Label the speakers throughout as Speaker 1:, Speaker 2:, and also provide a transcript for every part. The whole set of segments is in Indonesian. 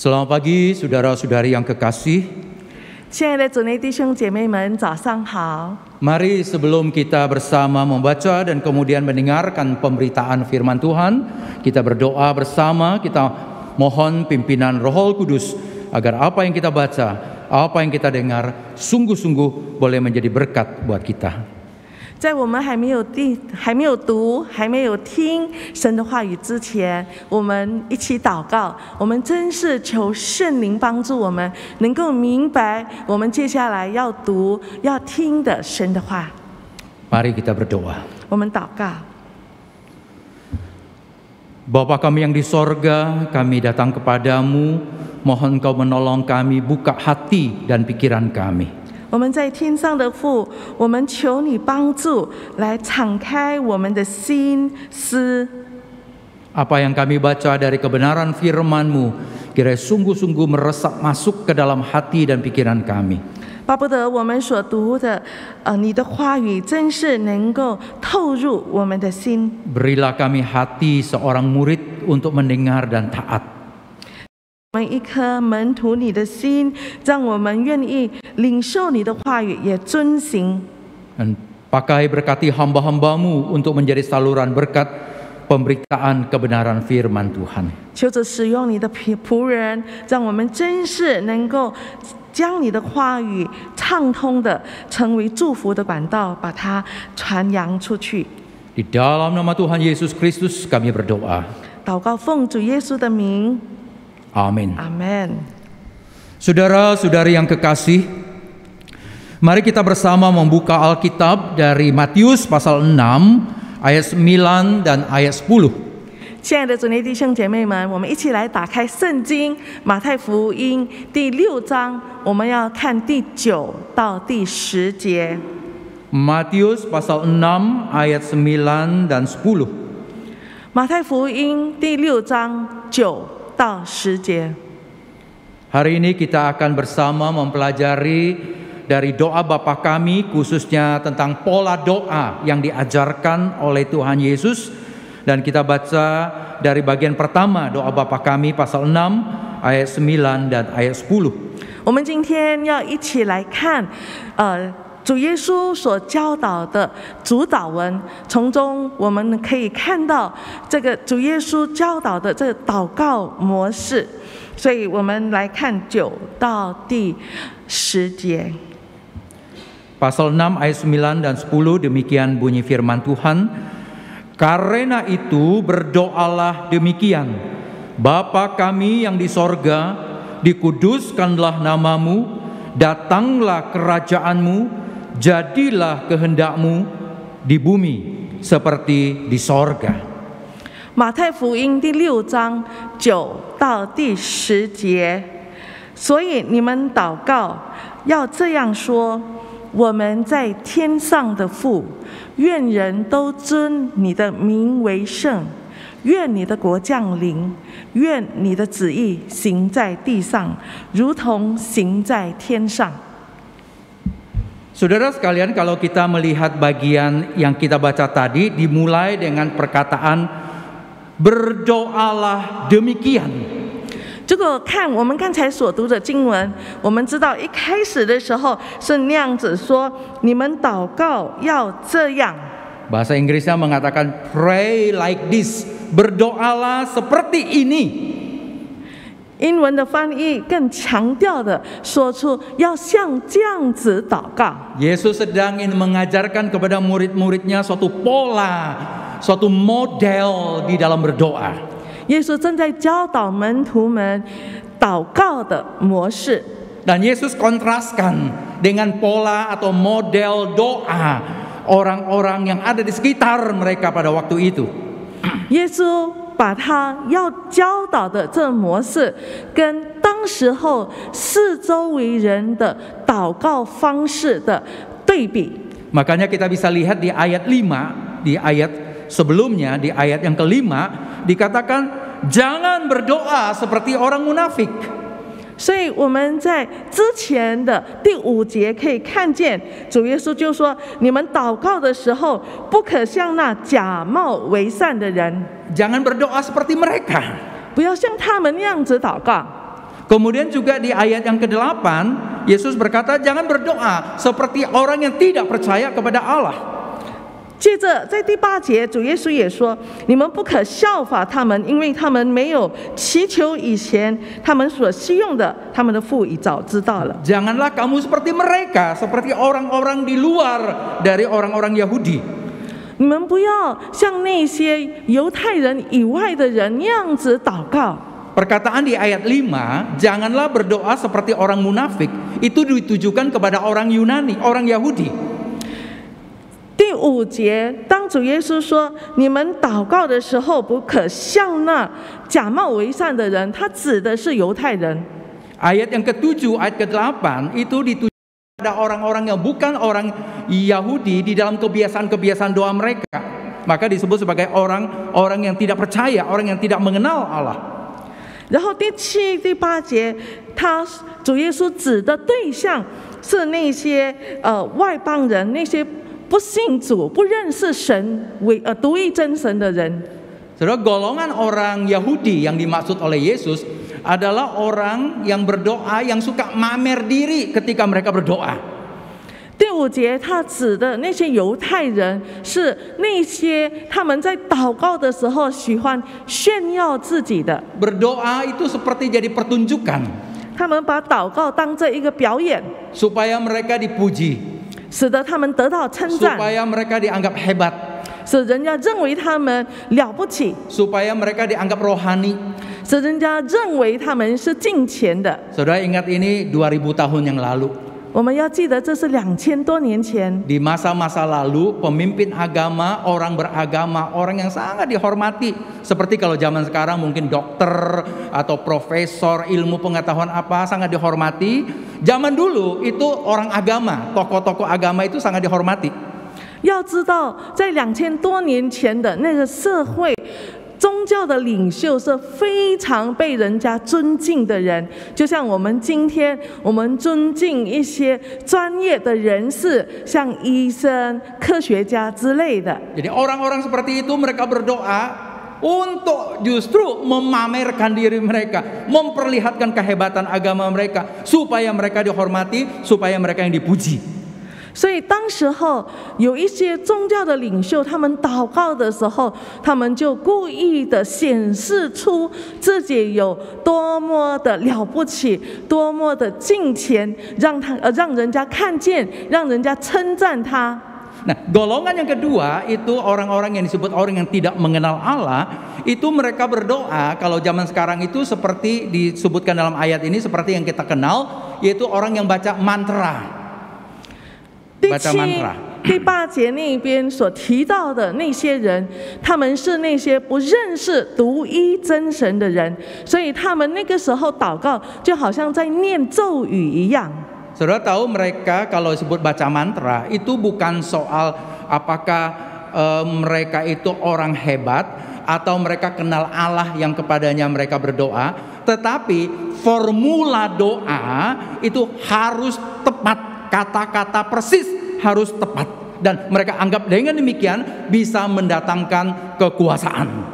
Speaker 1: Selamat pagi saudara-saudari yang kekasih.
Speaker 2: 亲爱的主内弟兄姐妹们，早上好。
Speaker 1: Mari sebelum kita bersama membaca dan kemudian mendengarkan pemberitaan firman Tuhan, kita berdoa bersama, kita mohon pimpinan Roh Kudus agar apa yang kita baca, apa yang kita dengar sungguh-sungguh boleh menjadi berkat buat kita.
Speaker 2: 在我们还没有读、还没有听神的话语之前，我们一起祷告。我们真是求圣灵帮助我们，能够明白我们接下来要读、要听的神的话。
Speaker 1: Mari kita berdoa.
Speaker 2: 我们祷告。
Speaker 1: Bapa kami yang di sorga, kami datang kepadamu, mohon Engkau menolong kami, buka hati dan pikiran kami.
Speaker 2: 我们在天上的父，我们求你帮助，来敞开我们的心思。
Speaker 1: Apa yang kami baca dari kebenaran firman-Mu, kiranya sungguh-sungguh meresap masuk ke dalam hati dan pikiran kami.
Speaker 2: 巴不得我们所读的，你的话语真是能够透入我们的心。
Speaker 1: Berilah kami hati seorang murid untuk mendengar dan taat.
Speaker 2: 我们一颗门徒你的心，让我们愿意领受你的话语，也遵行。
Speaker 1: Dan pakai berkati hamba-hamba-Mu untuk menjadi saluran berkat pemberitaan kebenaran firman Tuhan.
Speaker 2: 求着使用你的仆人，让我们真是能够将你的话语畅通的成为祝福的管道，把它传扬出去。
Speaker 1: Di dalam nama Tuhan Yesus Kristus kami berdoa.
Speaker 2: 祷告奉主耶稣的名，
Speaker 1: Amin.
Speaker 2: 阿门。
Speaker 1: Saudara-saudari yang kekasih, mari kita bersama membuka Alkitab dari Matius pasal 6 ayat 9 dan ayat 10.
Speaker 2: 亲爱的主内弟兄姐妹们，我们一起来打开圣经马太福音第6章，我们要看第9到第10节。
Speaker 1: Matius pasal 6 ayat 9 dan 10.
Speaker 2: 马太福音第6章9到10节。
Speaker 1: Hari ini kita akan bersama mempelajari dari doa Bapa kami, khususnya tentang pola doa yang diajarkan oleh Tuhan Yesus. Dan kita baca dari bagian pertama doa Bapa kami pasal 6 ayat 9 dan ayat 10.
Speaker 2: 我们今天要一起来看，主耶稣所教导的主导文，从中我们可以看到这个主耶稣教导的这个祷告模式。所以我们来看9到第10节。
Speaker 1: Pasal 6 ayat 9 dan 10 demikian bunyi firman Tuhan. Karena itu berdoalah demikian. Bapa kami yang di sorga, dikuduskanlah namamu, datanglah kerajaanmu, jadilah kehendakmu di bumi seperti di sorga.
Speaker 2: 马太福音第6章9到第10节，所以你们祷告要这样说：我们在天上的父，愿人都尊你的名为圣，愿你的国降临，愿你的旨意行在地上，如同行在天上。
Speaker 1: Saudara sekalian, kalau kita melihat bagian yang kita baca tadi, dimulai dengan perkataan berdoalah demikian.
Speaker 2: 这个看我们刚才所读的经文，我们知道一开始的时候是那样子说：你们祷告要这样。
Speaker 1: Bahasa Inggrisnya mengatakan pray like this, berdoalah seperti ini.
Speaker 2: 英文的翻译更强调的说出要像这样子祷告。
Speaker 1: Yesus sedang ingin mengajarkan kepada murid-muridnya suatu pola, suatu model di dalam berdoa.
Speaker 2: 耶稣正在教导门徒们祷告的模式。
Speaker 1: Dan Yesus kontraskan dengan pola atau model doa orang-orang yang ada di sekitar mereka pada waktu itu.
Speaker 2: 耶稣把他要教导的这模式跟当时候四周围人的祷告方式的对比。
Speaker 1: Makanya kita bisa lihat di ayat 5, di ayat sebelumnya, di ayat yang kelima, dikatakan jangan berdoa seperti orang munafik.
Speaker 2: 所以我们在之前的第5节可以看见，主耶稣就说：你们祷告的时候，不可像那假冒为善的人，
Speaker 1: Jangan berdoa seperti mereka.
Speaker 2: 不要像他们那样子祷告。
Speaker 1: Kemudian juga di ayat yang ke-8, Yesus berkata, jangan berdoa seperti orang yang tidak percaya kepada Allah.
Speaker 2: 接着在第8节，主耶稣也说：“你们不可效法他们，因为他们没有祈求以前，他们所需用的，他们的父已早知道了。”
Speaker 1: Janganlah kamu seperti mereka, seperti orang-orang di luar dari orang-orang Yahudi.
Speaker 2: 你们不要像那些犹太人以外的人那样子祷告。
Speaker 1: Perkataan di ayat 5, janganlah berdoa seperti orang munafik, itu ditujukan kepada orang Yunani, orang Yahudi.
Speaker 2: 第5节，当主耶稣说你们祷告的时候，不可像那假冒为善的人，他指的是犹太人。
Speaker 1: Ayat yang ke-7, ayat ke-8 itu ditujukan pada orang-orang yang bukan orang Yahudi di dalam kebiasaan-kebiasaan doa mereka. Maka disebut sebagai orang-orang yang tidak percaya, orang yang tidak mengenal Allah.
Speaker 2: 然后第7、第8节，主耶稣指的对象是那些外邦人，那些不信主、不认识神独一真神的人。
Speaker 1: Saudara, golongan orang Yahudi yang dimaksud oleh Yesus adalah orang yang berdoa yang suka mamer diri ketika mereka berdoa.
Speaker 2: 第5节，他指的那些犹太人是那些他们在祷告的时候喜欢炫耀自己的。
Speaker 1: Berdoa itu seperti jadi pertunjukan.
Speaker 2: 他们把祷告当作一个表演，
Speaker 1: supaya mereka dipuji,
Speaker 2: 使得他们得到称赞，
Speaker 1: supaya mereka dianggap hebat,
Speaker 2: 使人家认为他们了不起，
Speaker 1: supaya mereka dianggap rohani.
Speaker 2: 使人家认为他们是敬虔的。
Speaker 1: Saudara ingat ini 2000 tahun yang lalu.
Speaker 2: 我们要记得，这是2000多年前。
Speaker 1: Di masa-masa lalu, pemimpin agama, orang beragama, orang yang sangat dihormati, seperti kalau zaman sekarang mungkin dokter atau profesor ilmu pengetahuan apa, sangat dihormati. Zaman dulu itu orang agama, tokoh-tokoh agama itu sangat dihormati.
Speaker 2: 要知道，在2000多年前的那个社会，宗教的领袖是非常被人家尊敬的人，就像我们今天我们尊敬一些专业的人士，像医生、科学家之类的。
Speaker 1: Jadi orang-orang seperti itu mereka berdoa untuk justru memamerkan diri mereka, memperlihatkan kehebatan agama mereka, supaya mereka dihormati, supaya mereka yang dipuji.
Speaker 2: 所以当时候有一些宗教的领袖，他们祷告的时候，他们就故意的显示出自己有多么的了不起，多么的敬虔，让人家看见，让人家称赞他。
Speaker 1: Nah, golongan yang kedua itu orang-orang yang disebut orang yang tidak mengenal Allah. Itu mereka berdoa, kalau zaman sekarang itu seperti disebutkan dalam ayat ini, seperti yang kita kenal, yaitu orang yang baca mantra.
Speaker 2: 第7、第8节那边所提到的那些人，他们是那些不认识独一真神的人，所以他们那个时候祷告就好像在念咒语一样。
Speaker 1: Saudara tahu mereka kalau disebut baca mantra itu bukan soal apakah mereka itu orang hebat atau mereka kenal Allah yang kepadanya mereka berdoa, tetapi formula doa itu harus tepat, kata-kata persis harus tepat, dan mereka anggap dengan demikian bisa mendatangkan kekuasaan.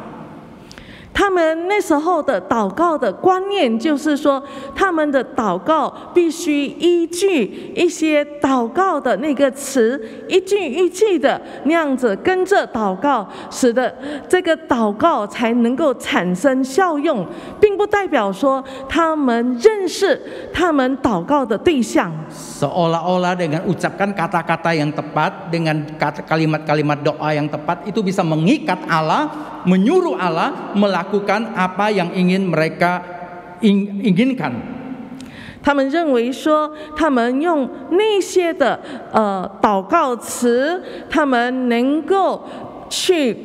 Speaker 2: 他们那时候的祷告的观念就是说，他们的祷告必须依据一些祷告的那个词，一句一句的那样子跟着祷告，使得这个祷告才能够产生效用，并不代表说他们认识他们祷告的对象。
Speaker 1: Seolah-olah dengan ucapkan kata-kata yang tepat, dengan kalimat-kalimat doa yang tepat, itu bisa mengikat Allah, menyuruh Allah melakukan apa yang ingin mereka inginkan.
Speaker 2: 他们认为说，他们用那些的祷告词，他们能够去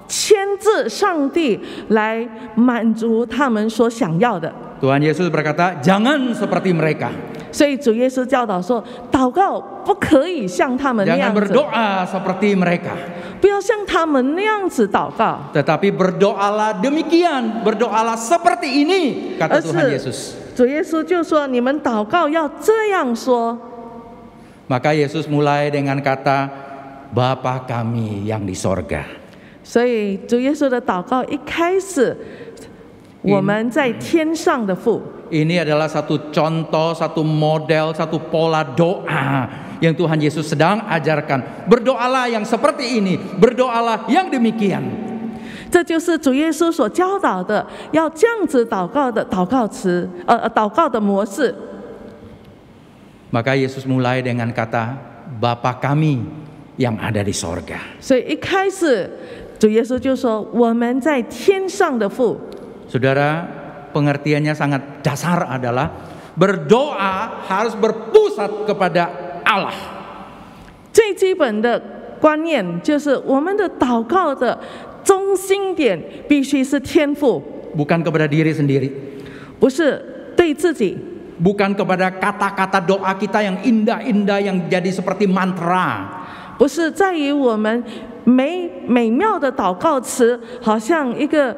Speaker 2: 牵制上帝，来满足他们所想要的。
Speaker 1: Tuhan Yesus berkata, jangan seperti mereka.
Speaker 2: 所以主耶稣教导说，祷告不可以像他们那
Speaker 1: Jangan
Speaker 2: 样子，
Speaker 1: berdoa seperti mereka.
Speaker 2: 不要像他们那样子祷告，
Speaker 1: Tetapi berdoalah demikian, berdoalah seperti ini, kata Tuhan Yesus.
Speaker 2: 主耶稣就说，你们祷告要这样说。
Speaker 1: Maka Yesus mulai dengan kata, Bapa kami yang di sorga.
Speaker 2: 所以主耶稣的祷告一开始，我们在天上的父。
Speaker 1: Ini adalah satu contoh, satu model, satu pola doa yang Tuhan Yesus sedang ajarkan. Berdoalah yang seperti ini, berdoalah yang demikian.
Speaker 2: 这就是主耶稣所教导的，要这样子祷告的祷告词，祷告的模式。
Speaker 1: Maka Yesus mulai dengan kata, Bapa kami yang ada di sorga.
Speaker 2: 所以一开始，主耶稣就说：“我们在天上的父。”
Speaker 1: Saudara, pengertiannya sangat dasar adalah berdoa harus berpusat kepada Allah.
Speaker 2: 最基本的观念就是，我们的祷告的中心点必须是天父，
Speaker 1: Bukan kepada diri sendiri.
Speaker 2: 不是对自己。
Speaker 1: Bukan kepada kata-kata doa kita yang indah-indah yang jadi seperti mantra.
Speaker 2: 不是在于我们美妙的祷告词，好像一个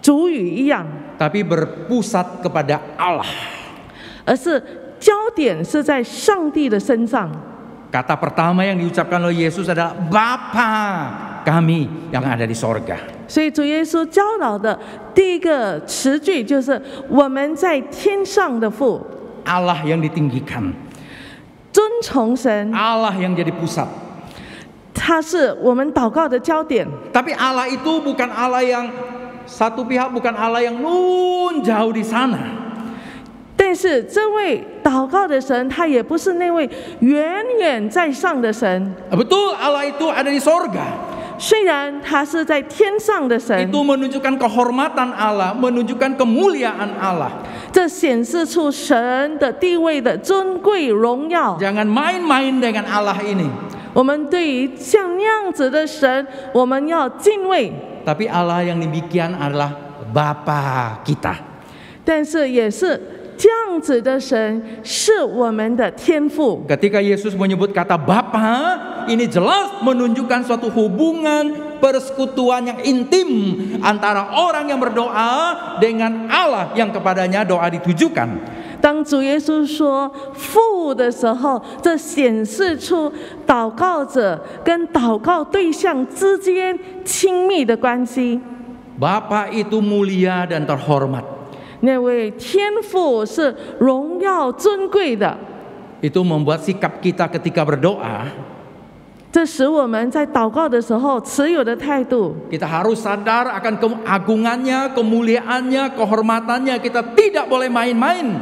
Speaker 2: 主语一样，
Speaker 1: Tapi berpusat kepada Allah.
Speaker 2: 而是焦点是在上帝的身上。
Speaker 1: Kata pertama yang diucapkan oleh Yesus adalah Bapa kami yang ada di sorga.
Speaker 2: 所以主耶稣教导的第一个词句就是我们在天上的父，
Speaker 1: Allah yang ditinggikan.
Speaker 2: 尊崇神，
Speaker 1: Allah yang jadi pusat.
Speaker 2: 他是我们祷告的焦点。
Speaker 1: Tapi Allah itu bukan Allah yang satu pihak, bukan Allah yang jauh di sana.
Speaker 2: 但是这位祷告的神，他也不是那位远远在上的神。
Speaker 1: Betul, Allah itu ada di sorga.
Speaker 2: 虽然他是在天上的神，
Speaker 1: Itu menunjukkan kehormatan Allah, menunjukkan kemuliaan Allah.
Speaker 2: 这显示出神的地位的尊贵荣耀。
Speaker 1: Jangan main-main dengan Allah ini.
Speaker 2: 我们对于像那样子的神，我们要敬畏。
Speaker 1: Tapi Allah yang demikian adalah Bapa kita.
Speaker 2: 但是也是这样子的神是我们的天父。
Speaker 1: Ketika Yesus menyebut kata Bapa, ini jelas menunjukkan suatu hubungan persekutuan yang intim antara orang yang berdoa dengan Allah yang kepadanya doa ditujukan.
Speaker 2: 当主耶稣说父的时候，这显示出祷告者跟祷告对象之间亲密的关系。
Speaker 1: Bapa itu mulia dan terhormat.
Speaker 2: 那位天父是荣耀尊贵的，
Speaker 1: Itu membuat sikap kita ketika berdoa,
Speaker 2: 这使我们在祷告的时候持有的态度，
Speaker 1: kita harus sadar akan keagungannya, kemuliaannya, kehormatannya. Kita tidak boleh main-main.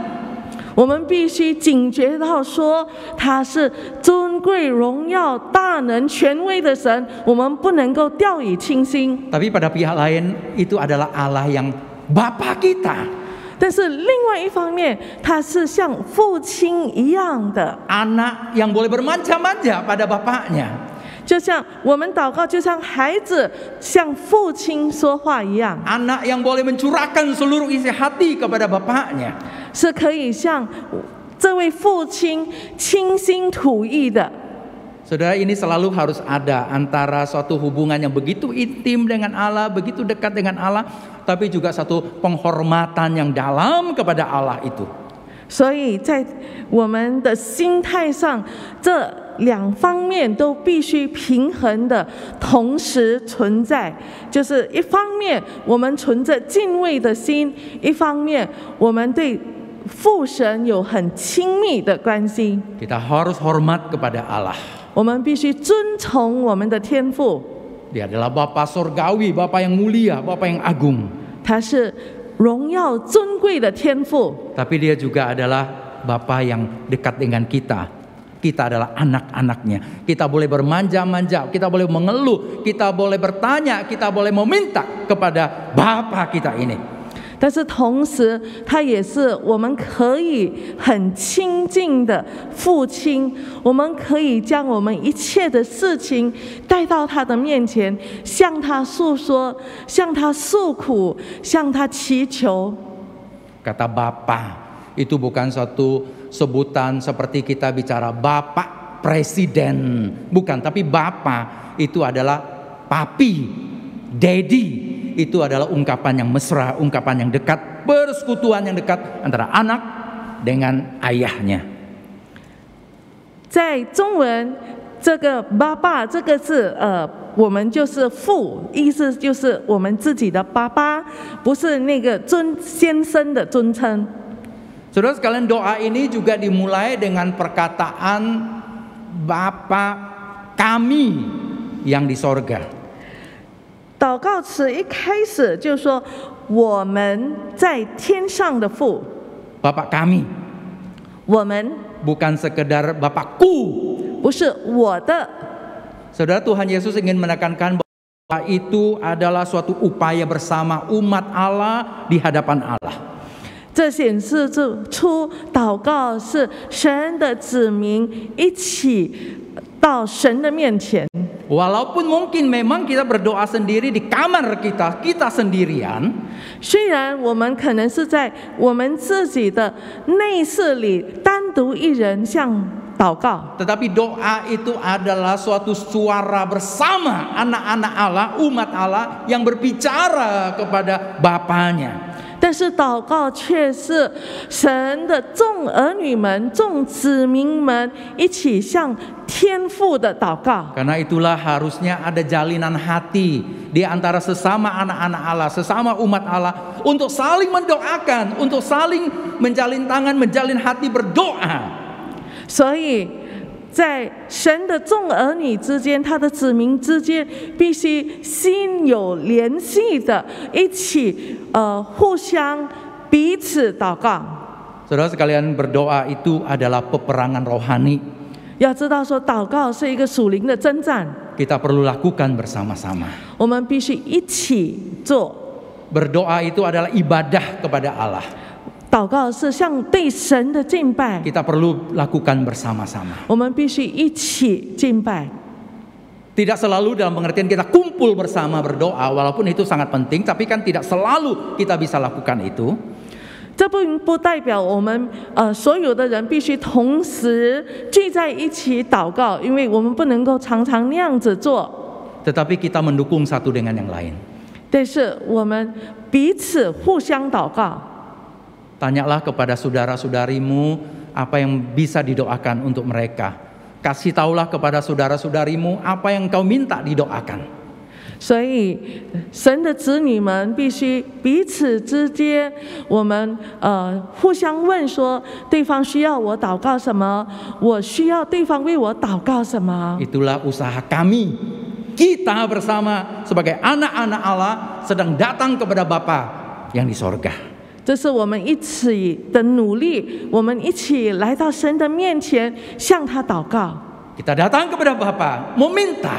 Speaker 2: 我们必须警觉到说他是尊贵、荣耀、大能、权威的神，我们不能够掉以轻心。
Speaker 1: Tapi pada pihak lain, itu adalah Allah yang Bapa kita.
Speaker 2: 但是另外一方面，他是像父亲一样的，
Speaker 1: Anak yang boleh bermanja-manja pada bapaknya.
Speaker 2: 就像我们祷告，就像孩子向父亲说话一样，
Speaker 1: Anak yang boleh mencurahkan seluruh isi hati kepada bapaknya.
Speaker 2: 是可以向这位父亲倾心吐意的。
Speaker 1: Saudara, ini selalu harus ada antara suatu hubungan yang begitu intim dengan Allah, begitu dekat dengan Allah, tapi juga satu penghormatan yang dalam kepada Allah itu.
Speaker 2: 所以在我们的心态上，这两方面都必须平衡的同时存在。就是一方面我们存着敬畏的心，一方面我们对父神有很亲密的关系。
Speaker 1: Kita harus hormat kepada Allah.
Speaker 2: 我们必须尊崇我们的天父，
Speaker 1: Dia adalah Bapa Surgawi, Bapa yang mulia, Bapa yang agung.
Speaker 2: 他是荣耀尊贵的天父，
Speaker 1: Tapi dia juga adalah Bapa yang dekat dengan kita. Kita adalah anak-anaknya. Kita boleh bermanja-manja, kita boleh mengeluh, kita boleh bertanya, kita boleh meminta kepada Bapa kita ini.
Speaker 2: 但是同时他也是我们可以很亲近的父亲，我们可以将我们一切的事情带到他的面前，向他诉说，向他诉苦，向他祈求。
Speaker 1: Kata Bapa itu bukan suatu sebutan seperti kita bicara Bapak Presiden, bukan, tapi Bapa itu adalah Papi, Daddy. Itu adalah ungkapan yang mesra, ungkapan yang dekat, persekutuan yang dekat antara anak dengan ayahnya.
Speaker 2: 在中文这个爸爸这个字，我们就是父，意思就是我们自己的爸爸，不是那个先生的尊称。
Speaker 1: Saudara sekalian, doa ini juga dimulai dengan perkataan Bapa kami yang di sorga.
Speaker 2: 祷告词一开始就说我们在天上的父，
Speaker 1: Bapa kami,
Speaker 2: 我们
Speaker 1: bukan sekedar Bapakku.
Speaker 2: 不是我的。
Speaker 1: Saudara, Tuhan Yesus ingin menekankan bahwa itu adalah suatu upaya bersama umat Allah di hadapan Allah.
Speaker 2: 这显示出祷告是神的子民一起到神的面前。
Speaker 1: Walaupun mungkin memang kita berdoa sendiri di kamar kita sendirian.
Speaker 2: 虽然我们可能是在我们自己的内室里单独一人向祷告，
Speaker 1: Tetapi doa itu adalah suatu suara bersama anak-anak Allah, umat Allah yang berbicara kepada Bapanya.
Speaker 2: 但是祷告却是神的众儿女们、众子民们一起向天父的祷告。
Speaker 1: Karena itulah harusnya ada jalinan hati di antara sesama anak-anak Allah, sesama umat Allah untuk saling mendoakan, untuk saling menjalin tangan, menjalin hati berdoa.
Speaker 2: 所以在神的众儿女之间，他的子民之间，必须心有联系的，一起互相彼此祷告。
Speaker 1: Saudara sekalian, berdoa itu adalah peperangan rohani.
Speaker 2: 要知道说，祷告是一个属灵的征战，
Speaker 1: Kita perlu lakukan bersama-sama.
Speaker 2: 我们必须一起做。
Speaker 1: Berdoa itu adalah ibadah kepada Allah.
Speaker 2: 祷告是向对神的敬拜，
Speaker 1: Kita perlu lakukan bersama-sama.
Speaker 2: 我们必须一起敬拜。
Speaker 1: Tidak selalu dalam pengertian kita kumpul bersama berdoa, walaupun itu sangat penting, tapi kan tidak selalu kita bisa lakukan itu.
Speaker 2: 这不代表我们所有的人必须同时聚在一起祷告，因为我们不能够常常那样子做。
Speaker 1: Tetapi kita mendukung satu dengan yang lain.
Speaker 2: 但是我们彼此互相祷告。
Speaker 1: Tanyalah kepada saudara-saudarimu apa yang bisa didoakan untuk mereka. Kasih tahulah kepada saudara-saudarimu apa yang kau minta didoakan.
Speaker 2: 所以，神的子女们必须彼此之间，我们互相问说，对方需要我祷告什么，我需要对方为我祷告什么。
Speaker 1: Itulah usaha kami. Kita bersama sebagai anak-anak Allah sedang datang kepada Bapa yang di sorga.
Speaker 2: 这是我们一起的努力，我们一起来到神的面前，向他祷告。
Speaker 1: Kita datang kepada Bapa, meminta.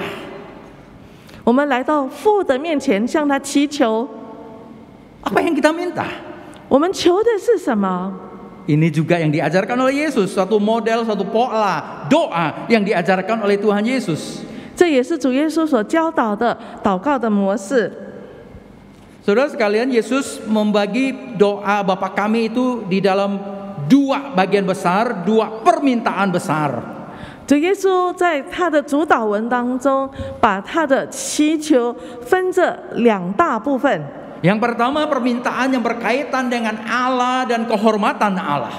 Speaker 2: 我们来到父的面前，向他祈求。
Speaker 1: Apa yang kita minta?
Speaker 2: 我们求的是什么？
Speaker 1: Ini juga yang diajarkan oleh Yesus, suatu model, suatu pola doa yang diajarkan oleh Tuhan Yesus.
Speaker 2: 这也是主耶稣所教导的祷告的模式。
Speaker 1: Saudara sekalian, Yesus membagi doa Bapa kami itu di dalam dua bagian besar, dua permintaan besar.
Speaker 2: 主耶稣在他的主导文当中，把他的祈求分这两大部分。
Speaker 1: Yang pertama, permintaan yang berkaitan dengan Allah dan kehormatan Allah.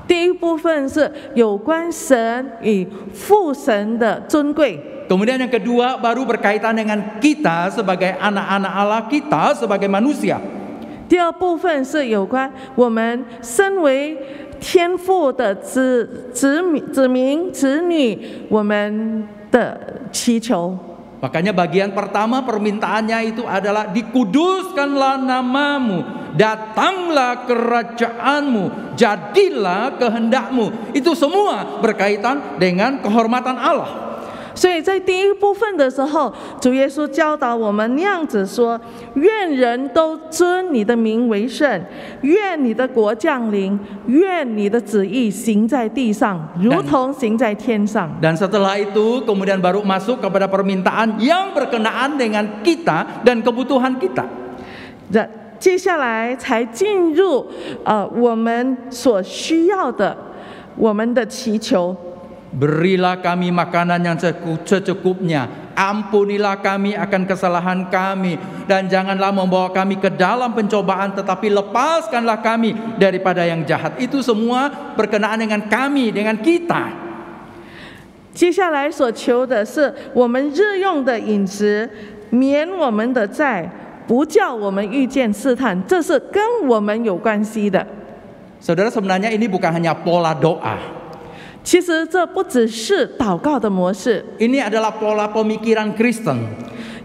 Speaker 2: 第一部分是有关神与父神的尊贵。
Speaker 1: Kemudian yang kedua baru berkaitan dengan kita sebagai anak-anak Allah, kita sebagai manusia.
Speaker 2: 第二部分是有关我们身为天父的子民、子女，我们的祈求。
Speaker 1: Makanya bagian pertama permintaannya itu adalah dikuduskanlah namamu, datanglah kerajaanmu, jadilah kehendakmu. Itu semua berkaitan dengan kehormatan Allah.
Speaker 2: 所以在第一部分的时候，主耶稣教导我们那样子说：愿人都尊你的名为圣，愿你的国降临，愿你的旨意行在地上，如同行在天上。
Speaker 1: Dan setelah itu kemudian baru masuk kepada permintaan yang berkenaan dengan kita dan kebutuhan kita.
Speaker 2: 接下来才进入我们所需要的，我们的祈求。
Speaker 1: Berilah kami makanan yang secukupnya, ampunilah kami akan kesalahan kami, dan janganlah membawa kami ke dalam pencobaan, tetapi lepaskanlah kami daripada yang jahat. Itu semua berkenaan dengan kami, dengan kita.
Speaker 2: 接下来所求的是我们日用的饮食，免我们的债，不叫我们遇见试探，这是跟我们有关系的。
Speaker 1: Saudara, sebenarnya ini bukan hanya pola doa.
Speaker 2: 其实这不只是祷告的模式，
Speaker 1: Ini adalah pola pemikiran Kristen.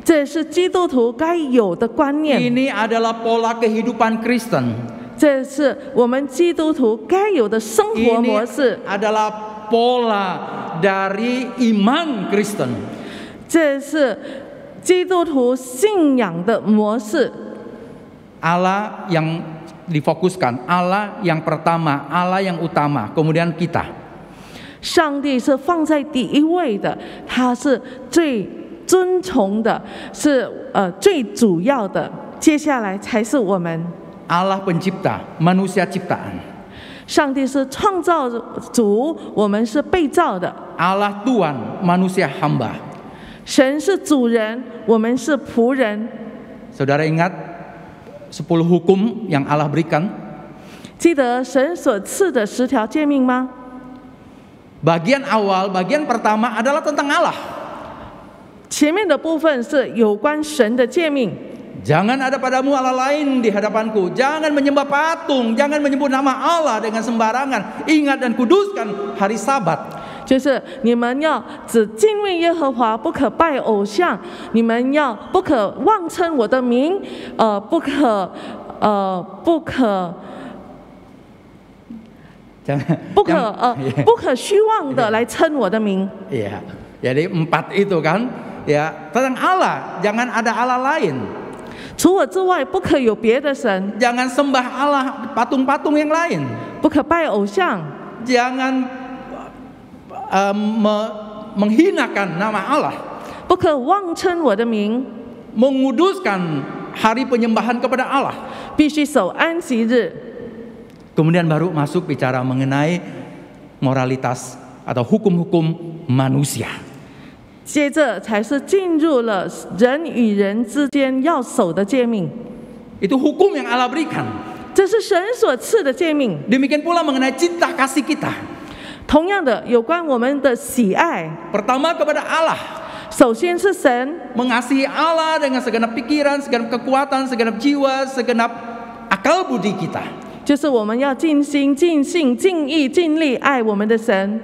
Speaker 2: 这是基督徒该有的观念，
Speaker 1: Ini adalah pola kehidupan Kristen.
Speaker 2: 这是我们基督徒该有的生活模
Speaker 1: Ini
Speaker 2: 式，
Speaker 1: adalah pola dari iman Kristen.
Speaker 2: 这是基督徒信仰的模式。
Speaker 1: Allah yang difokuskan, Allah yang pertama, Allah yang utama, kemudian kita.
Speaker 2: 上帝是放在第一位的，他是最尊崇的，是最主要的，接下来才是我们。
Speaker 1: Allah pencipta, manusia ciptaan.
Speaker 2: 上帝是创造主，我们是被造的。
Speaker 1: Allah Tuhan, manusia hamba.
Speaker 2: 神是主人，我们是仆人。
Speaker 1: Saudara ingat 10 hukum yang Allah berikan?
Speaker 2: 记得神所赐的10条诫命吗？
Speaker 1: Bagian awal, bagian pertama adalah tentang Allah.
Speaker 2: 前面的部分是有关神的诫命。
Speaker 1: Jangan ada padamu Allah lain di hadapanku. Jangan menyembah patung. Jangan menyebut nama Allah dengan sembarangan. Ingat dan kuduskan hari Sabat.
Speaker 2: 就是你们要只敬畏耶和华，不可拜偶像；你们要不可妄称我的名，不可虚妄的来称我的名。
Speaker 1: Iya, jadi 4 itu kan, ya tentang Allah. Jangan ada Allah lain.
Speaker 2: 除我之外，不可有别的神，
Speaker 1: Jangan sembah Allah patung-patung yang lain.
Speaker 2: 不可拜偶像，
Speaker 1: Jangan menghinakan nama Allah.
Speaker 2: 不可妄称我的名，
Speaker 1: Menguduskan hari penyembahan kepada Allah.
Speaker 2: 必须守安息日。
Speaker 1: Kemudian baru masuk bicara mengenai moralitas atau hukum-hukum manusia.
Speaker 2: 接着才是进入了人与人之间要守的诫命，
Speaker 1: Itu hukum yang Allah berikan.
Speaker 2: 这是神所赐的诫命。
Speaker 1: Demikian pula mengenai cinta kasih kita.
Speaker 2: 同样的，有关我们的喜爱，
Speaker 1: Pertama kepada Allah.
Speaker 2: 首先是神，
Speaker 1: Mengasihi Allah dengan segenap pikiran, segenap kekuatan, segenap jiwa, segenap akal budi kita.
Speaker 2: 就是我们要尽心、尽性、尽意、尽力爱我们的神。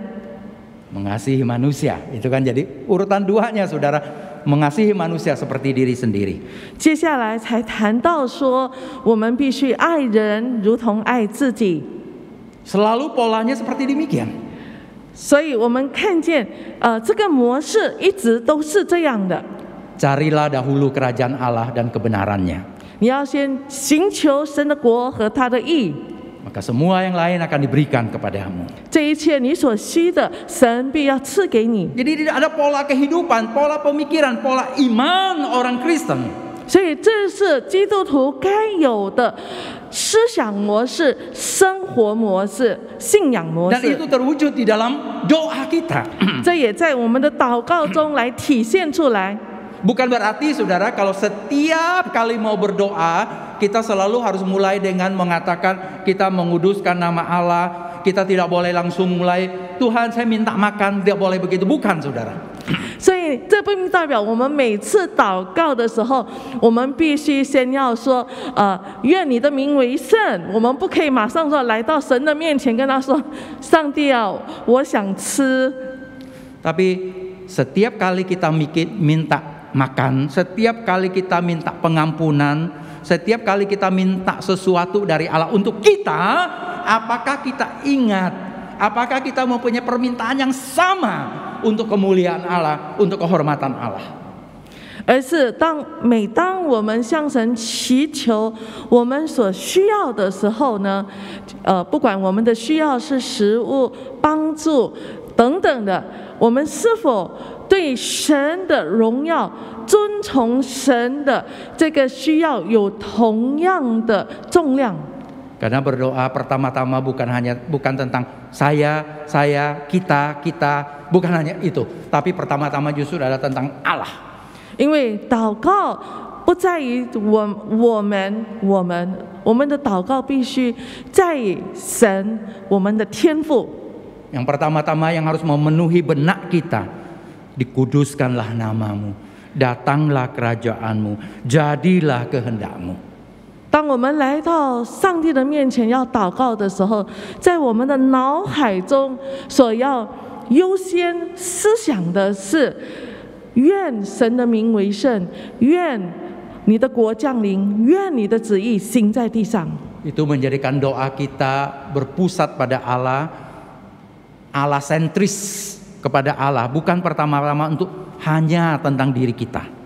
Speaker 1: Mengasihi manusia, itu kan jadi urutan 2-nya, saudara. Mengasihi manusia seperti diri sendiri.
Speaker 2: 接下来才谈到说，我们必须爱人如同爱自己。
Speaker 1: Selalu polanya seperti demikian.
Speaker 2: 所以我们看见，这个模式一直都是这样的。
Speaker 1: Carilah dahulu kerajaan Allah dan kebenarannya.
Speaker 2: 你要先寻求神的国和他的义，
Speaker 1: Maka semua yang lain akan diberikan kepadamu.
Speaker 2: 这一切你所需的，神必要赐给你。
Speaker 1: Jadi tidak ada pola kehidupan, pola pemikiran, pola iman orang Kristen.
Speaker 2: 所以这是基督徒该有的思想模式、生活模式、信仰模
Speaker 1: Dan
Speaker 2: 式。
Speaker 1: itu terwujud di dalam doa kita.
Speaker 2: 这也在我们的祷告中来体现出来。
Speaker 1: Bukan berarti saudara kalau setiap kali mau berdoa kita selalu harus mulai dengan mengatakan kita menguduskan nama Allah. Kita tidak boleh langsung mulai Tuhan saya minta makan, tidak boleh begitu. Bukan saudara.
Speaker 2: 所以这并不代表我们每次祷告的时候，我们必须先要说，愿你的名为圣。我们不可以马上说来到神的面前跟他说，上帝啊，我想吃。
Speaker 1: Tapi setiap kali kita minta makan, setiap kali kita minta pengampunan, setiap kali kita minta sesuatu dari Allah untuk kita, apakah kita ingat, apakah kita mempunyai permintaan yang sama untuk kemuliaan Allah, untuk kehormatan Allah?
Speaker 2: 而是每当我们向神祈求我们所需要的时候呢，不管我们的需要是食物、帮助等等的，我们是否对神的荣耀、尊崇神的这个需要有同样的重量？
Speaker 1: Karena berdoa pertama-tama bukan tentang saya, kita, bukan hanya itu, tapi pertama-tama justru adalah tentang Allah.
Speaker 2: 因为祷告不在于我们的祷告必须在于神，我们的天父。
Speaker 1: Yang pertama-tama yang harus memenuhi benak kita, dikuduskanlah namamu, datanglah kerajaanmu, jadilah kehendakmu.
Speaker 2: 当我们来到上帝的面前要祷告的时候，在我们的脑海中所要优先思想的是，愿神的名为圣，愿你的国降临，愿你的旨意行在地上。
Speaker 1: Itu menjadikan doa kita berpusat pada Allah, Allah sentris kepada Allah, bukan pertama-tama untuk hanya tentang diri kita.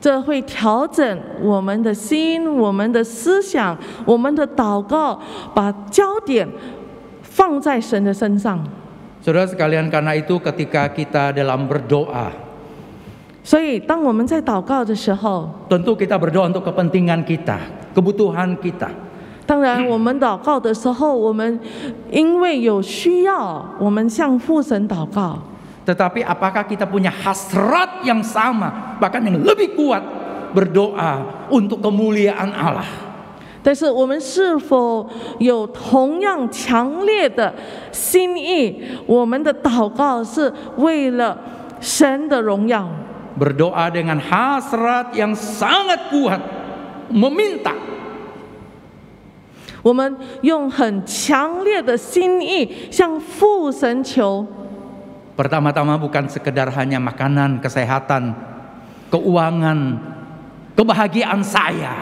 Speaker 2: 这会调整我们的心、我们的思想、我们的祷告，把焦点放在神的身上。
Speaker 1: Saudara sekalian, karena itu ketika kita dalam berdoa,
Speaker 2: 所以当我们在祷告的时候，
Speaker 1: tentu kita berdoa untuk kepentingan kita, kebutuhan kita.
Speaker 2: 当然我们祷告的时候，我们因为有需要，我们向父神祷告。
Speaker 1: Tetapi apakah kita punya hasrat yang sama, bahkan yang lebih kuat, berdoa untuk kemuliaan Allah?
Speaker 2: 但是我们是否有同样强烈的心意？我们的祷告是为了神的荣耀。
Speaker 1: Berdoa dengan hasrat yang sangat kuat, meminta.
Speaker 2: 我们用很强烈的心意向父神求。
Speaker 1: Pertama-tama bukan sekedar hanya makanan, kesehatan, keuangan, kebahagiaan saya.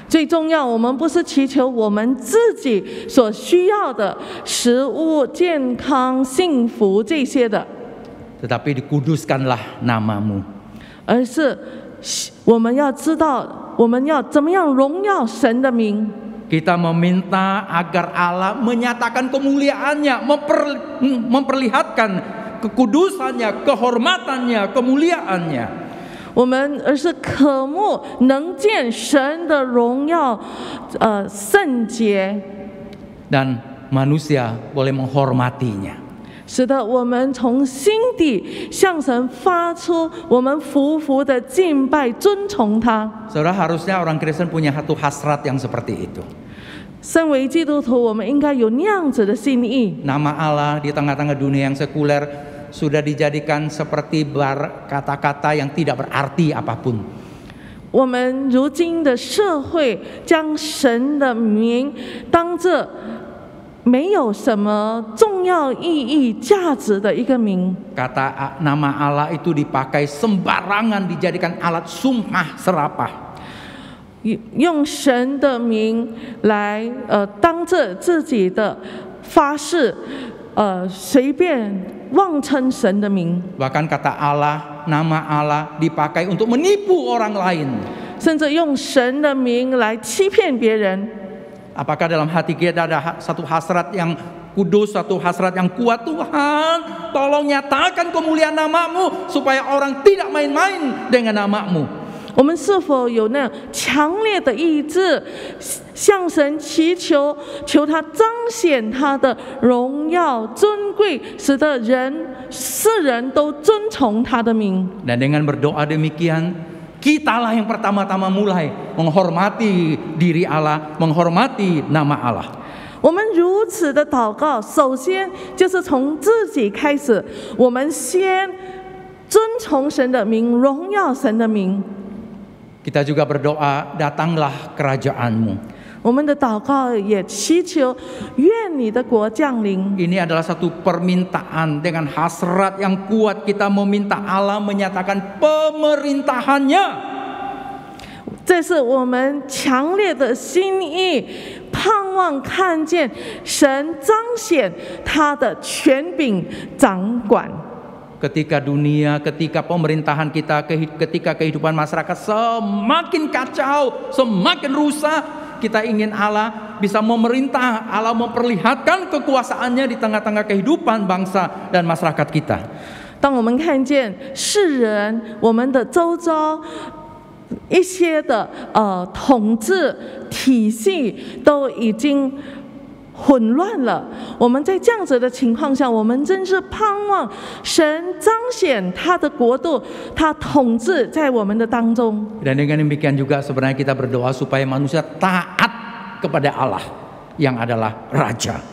Speaker 2: 最重要，我们不是祈求我们自己所需要的食物、健康、幸福这些的，
Speaker 1: Tetapi dikuduskanlah namamu.
Speaker 2: 而是我们要知道，我们要怎么样荣耀神的名。
Speaker 1: Kita meminta agar Allah menyatakan kemuliaannya, memperlihatkan kekudusannya, kehormatannya, kemuliaannya.
Speaker 2: 我们而是渴慕能见神的荣耀，圣洁，
Speaker 1: Dan manusia boleh menghormatinya.
Speaker 2: 使得我们从心底向神发出我们服服的敬拜、尊崇他。
Speaker 1: Saudara, harusnya orang Kristen punya satu hasrat yang seperti itu.
Speaker 2: 身为基督徒，我们应该有那样子的心意。
Speaker 1: Nama Allah di tengah-tengah dunia yang sekuler sudah dijadikan seperti kata-kata yang tidak berarti apapun.
Speaker 2: 我们如今的社会将神的名当作没有什么重要意义、价值的一个名。
Speaker 1: Kata nama Allah itu dipakai sembarangan, dijadikan alat sumpah serapah.
Speaker 2: 用神的名来当着自己的发誓，随便妄称神的名。
Speaker 1: Bahkan kata Allah, nama Allah dipakai untuk menipu orang lain.
Speaker 2: 甚至用神的名来欺骗别人。
Speaker 1: Apakah dalam hati kita ada satu hasrat yang kudus, satu hasrat yang kuat? Tuhan, tolong nyatakan kemuliaan namamu supaya orang tidak main-main dengan namamu.
Speaker 2: 我们是否有那强烈的意志，向神祈求，求他彰显他的荣耀尊贵，使得世人都尊崇他的名。
Speaker 1: Dan dengan berdoa demikian, kitalah yang pertama-tama mulai menghormati diri Allah, menghormati nama Allah.
Speaker 2: 我们如此的祷告，首先就是从自己开始，我们先尊崇神的名，荣耀神的名。
Speaker 1: Kita juga berdoa, datanglah kerajaanmu.
Speaker 2: 我们的祷告也祈求，愿你的国降临。
Speaker 1: Ini adalah satu permintaan dengan hasrat yang kuat. Kita meminta Allah menyatakan pemerintahannya.
Speaker 2: 这是我们强烈的心意，盼望看见神彰显他的权柄掌管。
Speaker 1: Ketika dunia, ketika pemerintahan kita, ketika kehidupan masyarakat semakin kacau, semakin rusak, kita ingin Allah bisa memerintah, Allah memperlihatkan kekuasaannya di tengah-tengah kehidupan bangsa dan masyarakat kita.
Speaker 2: 当我们看见世人，我们的周遭一些的统治体系都已经混乱了，我们在这样子的情况下，我们真是盼望神彰显他的国度，他统治在我们的当中。
Speaker 1: Dan dengan demikian juga sebenarnya kita berdoa supaya manusia taat kepada Allah yang adalah Raja.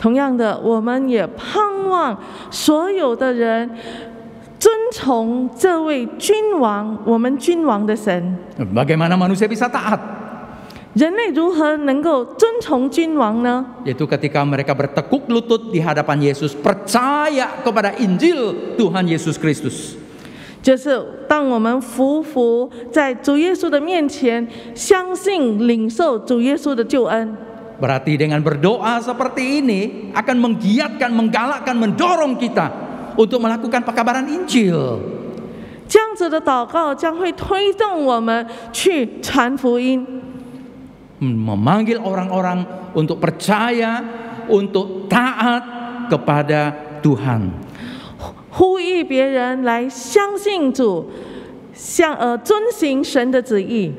Speaker 2: 同样的，我们也盼望所有的人遵从这位君王，我们君王的神。
Speaker 1: Bagaimana manusia bisa taat?
Speaker 2: 人类如何能够遵从君王呢？
Speaker 1: Yaitu ketika mereka bertekuk lutut di hadapan Yesus, percaya kepada Injil Tuhan Yesus Kristus.
Speaker 2: 就是当我们匍匐在主耶稣的面前，相信领受主耶稣的救恩。
Speaker 1: Berarti dengan berdoa seperti ini akan menggiatkan, menggalakkan, mendorong kita untuk melakukan pekabaran Injil.
Speaker 2: 这样子的祷告将会推动我们去传福音，
Speaker 1: Memanggil orang-orang untuk percaya, untuk taat kepada Tuhan.
Speaker 2: 呼吁别人来相信主，遵行神的旨意。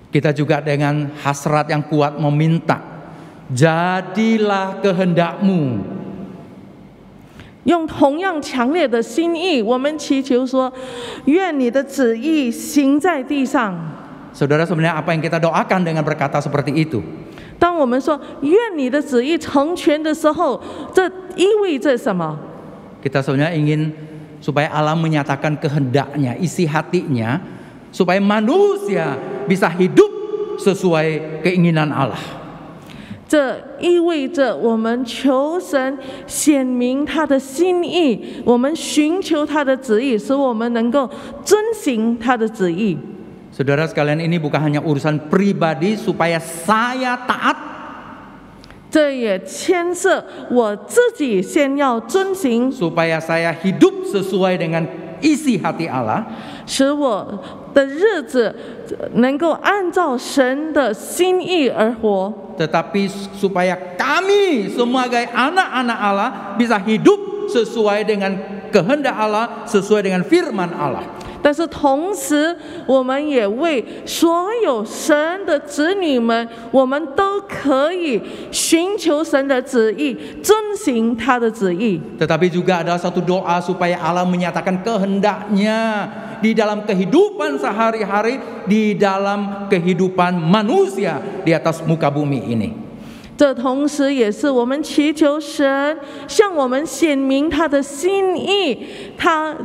Speaker 1: Kita juga dengan hasrat yang kuat meminta, jadilah kehendak-Mu.
Speaker 2: 用同样强烈的心意，我们祈求说：愿你的旨意行在地上。
Speaker 1: Saudara, sebenarnya apa yang kita doakan dengan berkata seperti itu?
Speaker 2: 当我们说愿你的旨意成全的时候，这意味着什么？
Speaker 1: Kita sebenarnya ingin supaya Allah menyatakan kehendaknya, isi hatinya, supaya manusia bisa hidup sesuai keinginan Allah.
Speaker 2: 这意味着我们求神显明他的心意，我们寻求他的旨意，使我们能够遵行他的旨意。
Speaker 1: Saudara sekalian, ini bukan hanya urusan pribadi supaya saya taat,
Speaker 2: 这也牵涉我自己先要遵行，
Speaker 1: supaya saya hidup sesuai dengan isi hati Allah,
Speaker 2: 使我的日子能够按照神的心意而活。
Speaker 1: tetapi supaya kami sebagai anak-anak Allah bisa hidup sesuai dengan kehendak Allah, sesuai dengan firman Allah.
Speaker 2: 但是同时，我们也为所有神的子女们，我们都可以寻求神的旨意，遵行他的旨意。
Speaker 1: Tetapi juga ada satu doa supaya Allah menyatakan kehendaknya di dalam kehidupan sehari-hari, di dalam kehidupan manusia di atas muka bumi ini.
Speaker 2: 这同时也是我们祈求神向我们显明他的心意，他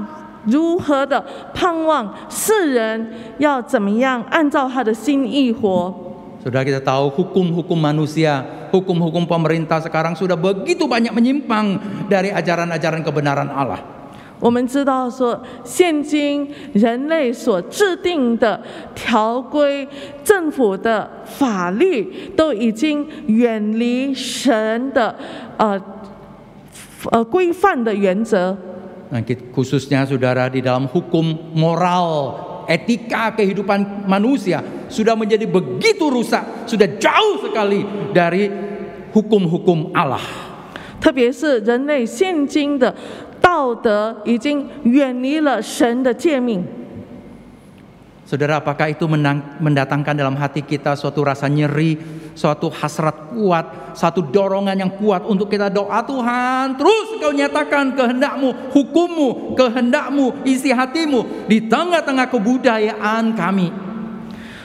Speaker 2: 如何的盼望世人要怎么样按照他的心意活。
Speaker 1: Saudara, kita tahu hukum-hukum manusia, hukum-hukum pemerintah sekarang sudah begitu banyak menyimpang dari ajaran-ajaran kebenaran Allah.
Speaker 2: 我们知道说，现今人类所制定的条规、政府的法律，都已经远离神的规范的原则。
Speaker 1: Nah, khususnya saudara di dalam hukum moral, etika kehidupan manusia sudah menjadi begitu rusak, sudah jauh sekali dari hukum-hukum Allah.
Speaker 2: 特别是人类现今的道德已经远离了神的诫命。
Speaker 1: Saudara, apakah itu mendatangkan dalam hati kita suatu rasa nyeri, suatu hasrat kuat, satu dorongan yang kuat untuk kita doa, Tuhan, terus Kau nyatakan kehendak-Mu, hukum-Mu, kehendak-Mu, isi hati-Mu di tengah-tengah kebudayaan kami.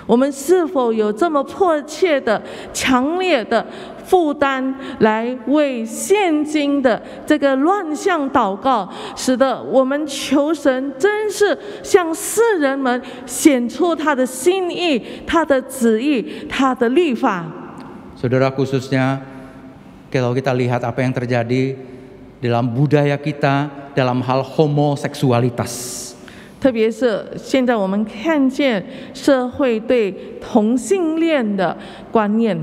Speaker 2: 我们是否有这么迫切的、强烈的负担，来为现今的这个乱象祷告，使得我们求神真是向世人们显出他的心意、他的旨意、他的律法。
Speaker 1: Saudara, khususnya kalau kita lihat apa yang terjadi dalam budaya kita dalam hal homoseksualitas.
Speaker 2: 特别是现在我们看见社会对同性恋的观念，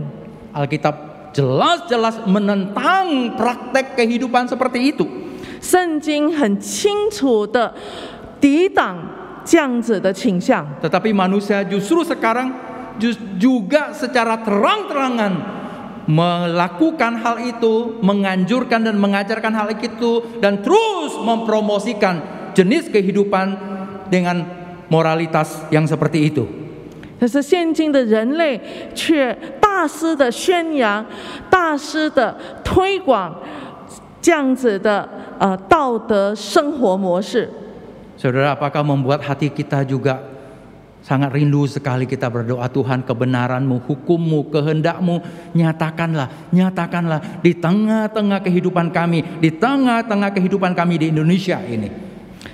Speaker 1: Alkitab jelas-jelas menentang praktek kehidupan seperti itu.
Speaker 2: 圣经很清楚的抵挡这样子的倾向。
Speaker 1: Tetapi manusia justru sekarang juga secara terang-terangan melakukan hal itu, menganjurkan dan mengajarkan hal itu, dan terus mempromosikan jenis kehidupan dengan moralitas yang seperti itu.
Speaker 2: 可是现今的人类却大肆的宣扬、大肆的推广这样子的道德生活模式。
Speaker 1: Saudara, apakah membuat hati kita juga Sangat rindu sekali kita berdoa, Tuhan kebenaran-Mu, hukum-Mu, kehendak-Mu, nyatakanlah di tengah-tengah kehidupan kami, di tengah-tengah kehidupan kami di Indonesia ini.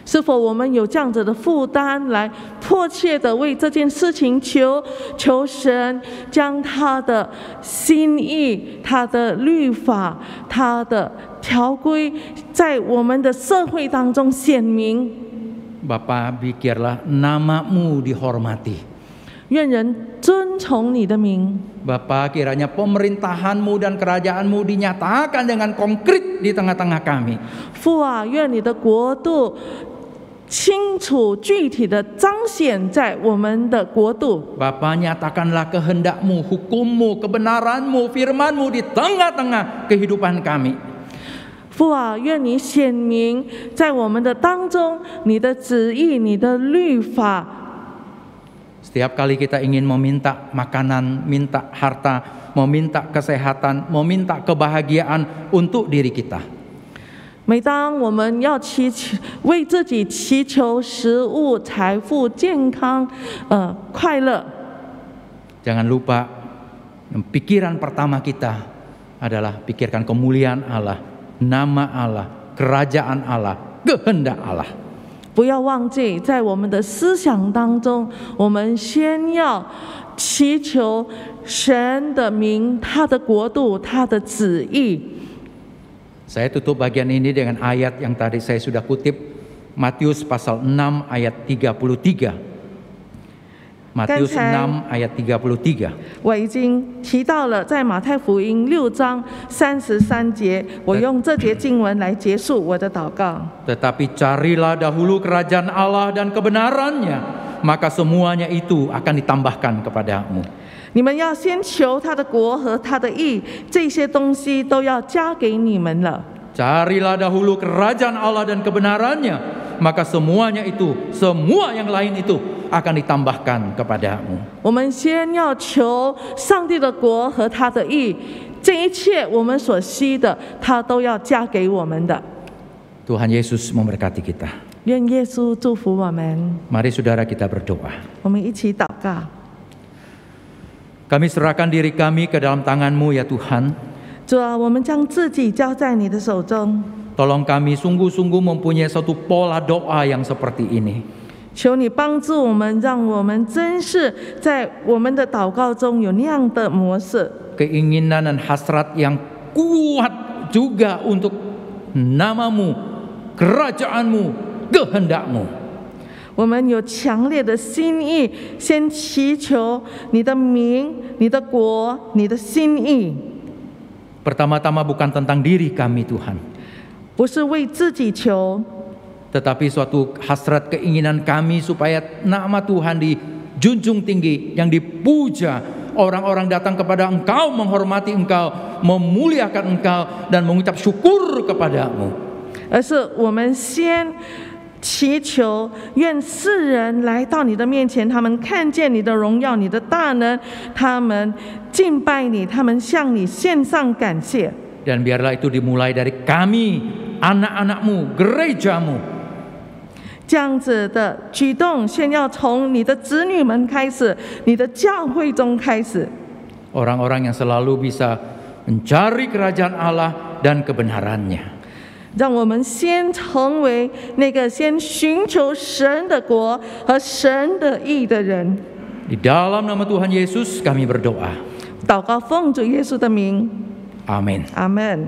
Speaker 2: 是否我们有这样子的负担，来迫切的为这件事情求神将他的心意、他的律法、他的条规，在我们的社会当中显明。
Speaker 1: Bapa, biarlah nama-Mu dihormati.
Speaker 2: 愿人尊崇你的名。
Speaker 1: Bapa, kiranya pemerintahan-Mu dan kerajaan-Mu dinyatakan dengan konkret di tengah-tengah kami.
Speaker 2: 父啊，愿你的国度清楚具体的彰显在我们的国度。
Speaker 1: Bapa, nyatakanlah kehendak-Mu, hukum-Mu, kebenaran-Mu, firman-Mu di tengah-tengah kehidupan kami.
Speaker 2: 父啊，愿你显明在我们的当中，你的旨意、你的律法。
Speaker 1: Setiap kali kita ingin meminta makanan, minta harta, meminta kesehatan, meminta kebahagiaan untuk diri kita.
Speaker 2: 每当我们要为自己祈求食物、财富、健康、快乐，
Speaker 1: Jangan lupa, pikiran pertama kita adalah pikirkan kemuliaan Allah, nama Allah, kerajaan Allah, kehendak Allah.
Speaker 2: 不要忘记，在我们的思想当中，我们先要祈求神的名、他的国度、他的旨意。
Speaker 1: Saya tutup bagian ini dengan ayat yang tadi saya sudah kutip, Matius pasal 6 ayat 33. Matius 6 ayat 33.
Speaker 2: 我已经提到了，在马太福音6章33节，我用这节经文来结束我的祷告。
Speaker 1: Tetapi carilah dahulu kerajaan Allah dan kebenarannya, maka semuanya itu akan ditambahkan kepadamu.
Speaker 2: 你们要先求他的国和他的义，这些东西都要加给你们了。
Speaker 1: Carilah dahulu kerajaan Allah dan kebenarannya, maka semuanya itu, semua yang lain itu akan ditambahkan kepadamu.
Speaker 2: 我们先要求上帝的国和他的义，这一切我们所需的，他都要加给我们的。
Speaker 1: Tuhan Yesus memberkati kita.
Speaker 2: 愿耶稣祝福我们。
Speaker 1: Mari saudara kita berdoa.
Speaker 2: 我们一起祷告。
Speaker 1: Kami serahkan diri kami ke dalam tangan-Mu ya Tuhan.
Speaker 2: 主啊，我们将自己交在你的手中，
Speaker 1: Tolong kami sungguh-sungguh mempunyai satu pola doa yang seperti ini.
Speaker 2: 求你帮助我们，让我们真是在我们的祷告中有那样的模式。
Speaker 1: Keinginan dan hasrat yang kuat juga untuk nama-Mu, kerajaan-Mu, kehendak-Mu.
Speaker 2: 我们有强烈的心意，先祈求你的名、你的国、你的心意。
Speaker 1: Pertama-tama bukan tentang diri kami Tuhan,
Speaker 2: 不是为自己求，
Speaker 1: tetapi suatu hasrat keinginan kami supaya nama Tuhan dijunjung tinggi, yang dipuja. Orang-orang datang kepada Engkau, menghormati Engkau, memuliakan Engkau, dan mengucap syukur kepadamu.
Speaker 2: 而是我们先祈求，愿世人来到你的面前，他们看见你的荣耀、你的大能，他们敬拜你，他们向你献上感谢。
Speaker 1: Dan biarlah itu dimulai dari kami, anak-anak-Mu, gereja-Mu.
Speaker 2: 这样子的举动，先要从你的子女们开始，你的教会中开始。
Speaker 1: Orang-orang yang selalu bisa mencari kerajaan Allah dan kebenarannya.
Speaker 2: 让我们先成为那个先寻求神的国和神的义的人。
Speaker 1: Di dalam nama Tuhan Yesus kami berdoa.
Speaker 2: 祷告奉主耶稣的名，
Speaker 1: Amin.
Speaker 2: 阿门。